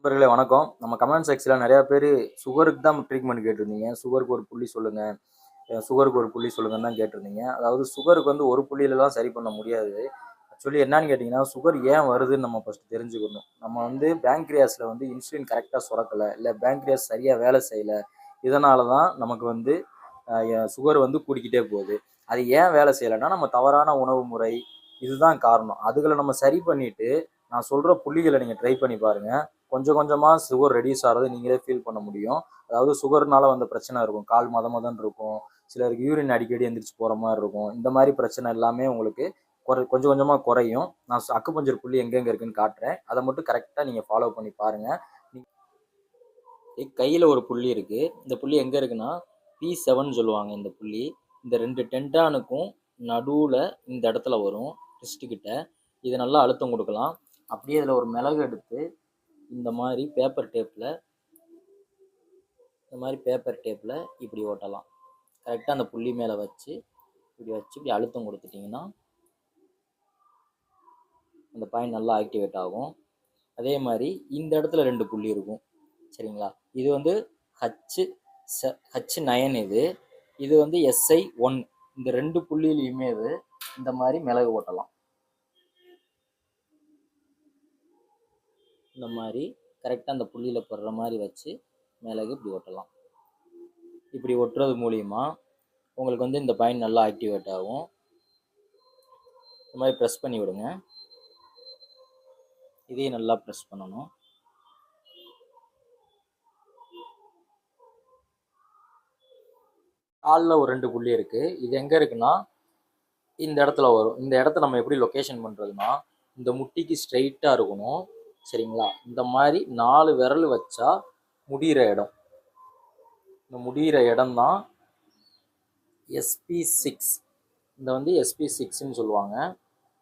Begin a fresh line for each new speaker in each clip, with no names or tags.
நண்பர்களே வணக்கம். நம்ம கமெண்ட் செக்ஷன்ல நிறைய பேர் சுகருக்கு தான் ட்ரீட்மெண்ட் கேட்டிருந்தீங்க. சுகருக்கு ஒரு புள்ளி சொல்லுங்க, சுகருக்கு ஒரு புள்ளி சொல்லுங்கன்னு தான் கேட்டிருந்தீங்க. அதாவது சுகருக்கு வந்து ஒரு புள்ளியிலலாம் சரி பண்ண முடியாது. ஆக்சுவலி என்னன்னு கேட்டிங்கன்னா, சுகர் ஏன் வருதுன்னு நம்ம ஃபர்ஸ்ட் தெரிஞ்சுக்கணும். நம்ம வந்து பேங்க்ரியாஸில் வந்து இன்சுலின் கரெக்டாக சுரக்கலை, இல்லை பேங்க்ரியாஸ் சரியாக வேலை செய்யலை. இதனால தான் நமக்கு வந்து சுகர் வந்து கூடிக்கிட்டே போகுது. அது ஏன் வேலை செய்யலைன்னா நம்ம தவறான உணவு முறை இதுதான் காரணம். அதுகளை நம்ம சரி பண்ணிட்டு நான் சொல்கிற புள்ளிகளை நீங்கள் ட்ரை பண்ணி பாருங்கள். கொஞ்சம் கொஞ்சமாக சுகர் ரெடியூஸ் ஆகிறது நீங்களே ஃபீல் பண்ண முடியும். அதாவது சுகர்னால வந்த பிரச்சனை இருக்கும், கால் மதன்னு இருக்கும், சிலருக்கு யூரின் அடிக்கடி எந்திரிச்சு போகிற மாதிரி இருக்கும். இந்த மாதிரி பிரச்சனை எல்லாமே உங்களுக்கு கொஞ்சம் கொஞ்சமாக குறையும். நான் அக்குபஞ்சர் புள்ளி எங்கெங்கே இருக்குன்னு காட்டுறேன். அதை மட்டும் கரெக்டாக நீங்கள் ஃபாலோ பண்ணி பாருங்கள். கையில் ஒரு புள்ளி இருக்குது. இந்த புள்ளி எங்கே இருக்குன்னா P7 சொல்லுவாங்க. இந்த புள்ளி இந்த 2 டென்டானுக்கும் நடுவில் இந்த இடத்துல வரும், ரிஸ்ட்டுக்கிட்ட. இதை நல்லா அழுத்தம் கொடுக்கலாம். அப்படியே இதில் ஒரு மிளகு எடுத்து இந்த மாதிரி பேப்பர் டேப்பில் இப்படி ஓட்டலாம். கரெக்டாக அந்த புள்ளி மேலே வச்சு இப்படி அழுத்தம் கொடுத்துட்டிங்கன்னா அந்த பாயிண்ட் நல்லா ஆக்டிவேட் ஆகும். அதே மாதிரி இந்த இடத்துல 2 புள்ளி இருக்கும், சரிங்களா? இது வந்து H9, இது வந்து SI1. இந்த 2 புள்ளியிலையுமே இந்த மாதிரி மிளகு ஓட்டலாம். இந்த மாதிரி கரெக்டாக அந்த புள்ளியில் படுற மாதிரி வச்சு மிளகு இப்படி ஓட்டலாம். இப்படி ஒட்டுறது மூலிமா உங்களுக்கு வந்து இந்த பாயிண்ட் நல்லா ஆக்டிவேட் ஆகும். இந்த மாதிரி ப்ரெஸ் பண்ணி விடுங்க. இதையும் நல்லா ப்ரெஸ் பண்ணணும். காலில் ஒரு 2 புள்ளி இருக்குது. இது எங்கே இருக்குன்னா இந்த இடத்துல வரும். இந்த இடத்த நம்ம எப்படி லொக்கேஷன் பண்ணுறதுன்னா, இந்த முட்டிக்கு ஸ்ட்ரைட்டாக இருக்கணும், சரிங்களா? இந்த மாதிரி 4 விரல் வச்சா முடிகிற இடம், இந்த முடிகிற இடம் தான் SP6. இந்த வந்து SP6ன்னு சொல்லுவாங்க.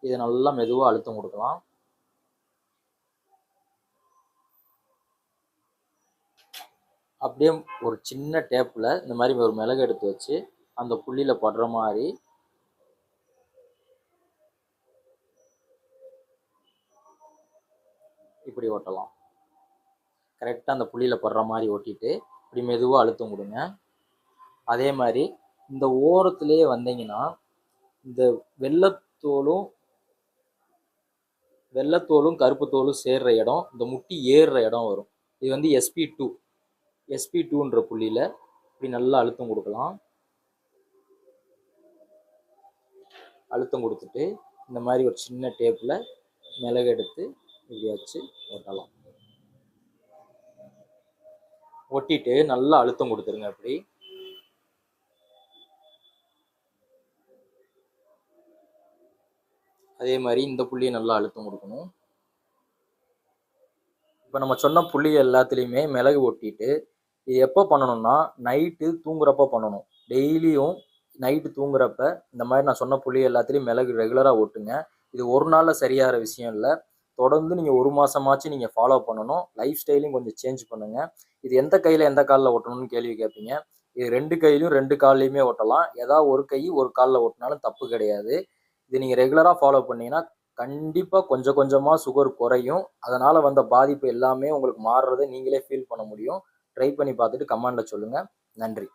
இதை நல்லா மெதுவாக அழுத்தம் கொடுக்கலாம். அப்படியே ஒரு சின்ன டேப்பில் இந்த மாதிரி ஒரு மிளகு எடுத்து வச்சு அந்த புள்ளியில் படுற மாதிரி இப்படி ஓட்டலாம். கரெக்டாக அந்த புள்ளியில் படுற மாதிரி ஓட்டிட்டு இப்படி மெதுவாக அழுத்தம் கொடுங்க. அதே மாதிரி இந்த ஓரத்துலேயே வந்தீங்கன்னா இந்த வெள்ளைத்தோலும் கருப்பு தோலும் சேர்ற இடம், இந்த முட்டி ஏறுற இடம் வரும். இது வந்து SP2ன்ற புள்ளியில் இப்படி நல்லா அழுத்தம் கொடுக்கலாம். அழுத்தம் கொடுத்துட்டு இந்த மாதிரி ஒரு சின்ன டேப்பில் மிளகு எடுத்து இப்படி வச்சு ஓட்டலாம். ஒட்டிட்டு நல்லா அழுத்தம் கொடுத்துருங்க. அப்படி அதே மாதிரி இந்த புள்ளியை நல்லா அழுத்தம் கொடுக்கணும். இப்போ நம்ம சொன்ன புள்ளி எல்லாத்துலேயுமே மிளகு ஒட்டிட்டு இது எப்போ பண்ணணும்னா நைட்டு தூங்குறப்ப பண்ணணும். டெய்லியும் நைட்டு தூங்குறப்ப இந்த மாதிரி நான் சொன்ன புள்ளி எல்லாத்துலேயும் மிளகு ரெகுலராக ஓட்டுங்க. இது ஒரு நாளில் சரியாகிற விஷயம் இல்லை. தொடர்ந்து நீங்கள் 1 மாதமாச்சும் நீங்கள் ஃபாலோ பண்ணணும். லைஃப் ஸ்டைலையும் கொஞ்சம் சேஞ்ச் பண்ணுங்கள். இது எந்த கையில் எந்த காலில் ஓட்டணும்னு கேள்வி கேட்பீங்க. இது 2 கையிலையும் 2 கால்லையுமே ஓட்டலாம். ஏதாவது ஒரு கை ஒரு காலில் ஓட்டினாலும் தப்பு கிடையாது. இது நீங்கள் ரெகுலராக ஃபாலோ பண்ணிங்கன்னா கண்டிப்பாக கொஞ்சம் கொஞ்சமாக சுகர் குறையும். அதனால் வந்த பாதிப்பு எல்லாமே உங்களுக்கு மாறுறதை நீங்களே ஃபீல் பண்ண முடியும். ட்ரை பண்ணி பார்த்துட்டு கமெண்டில் சொல்லுங்கள். நன்றி.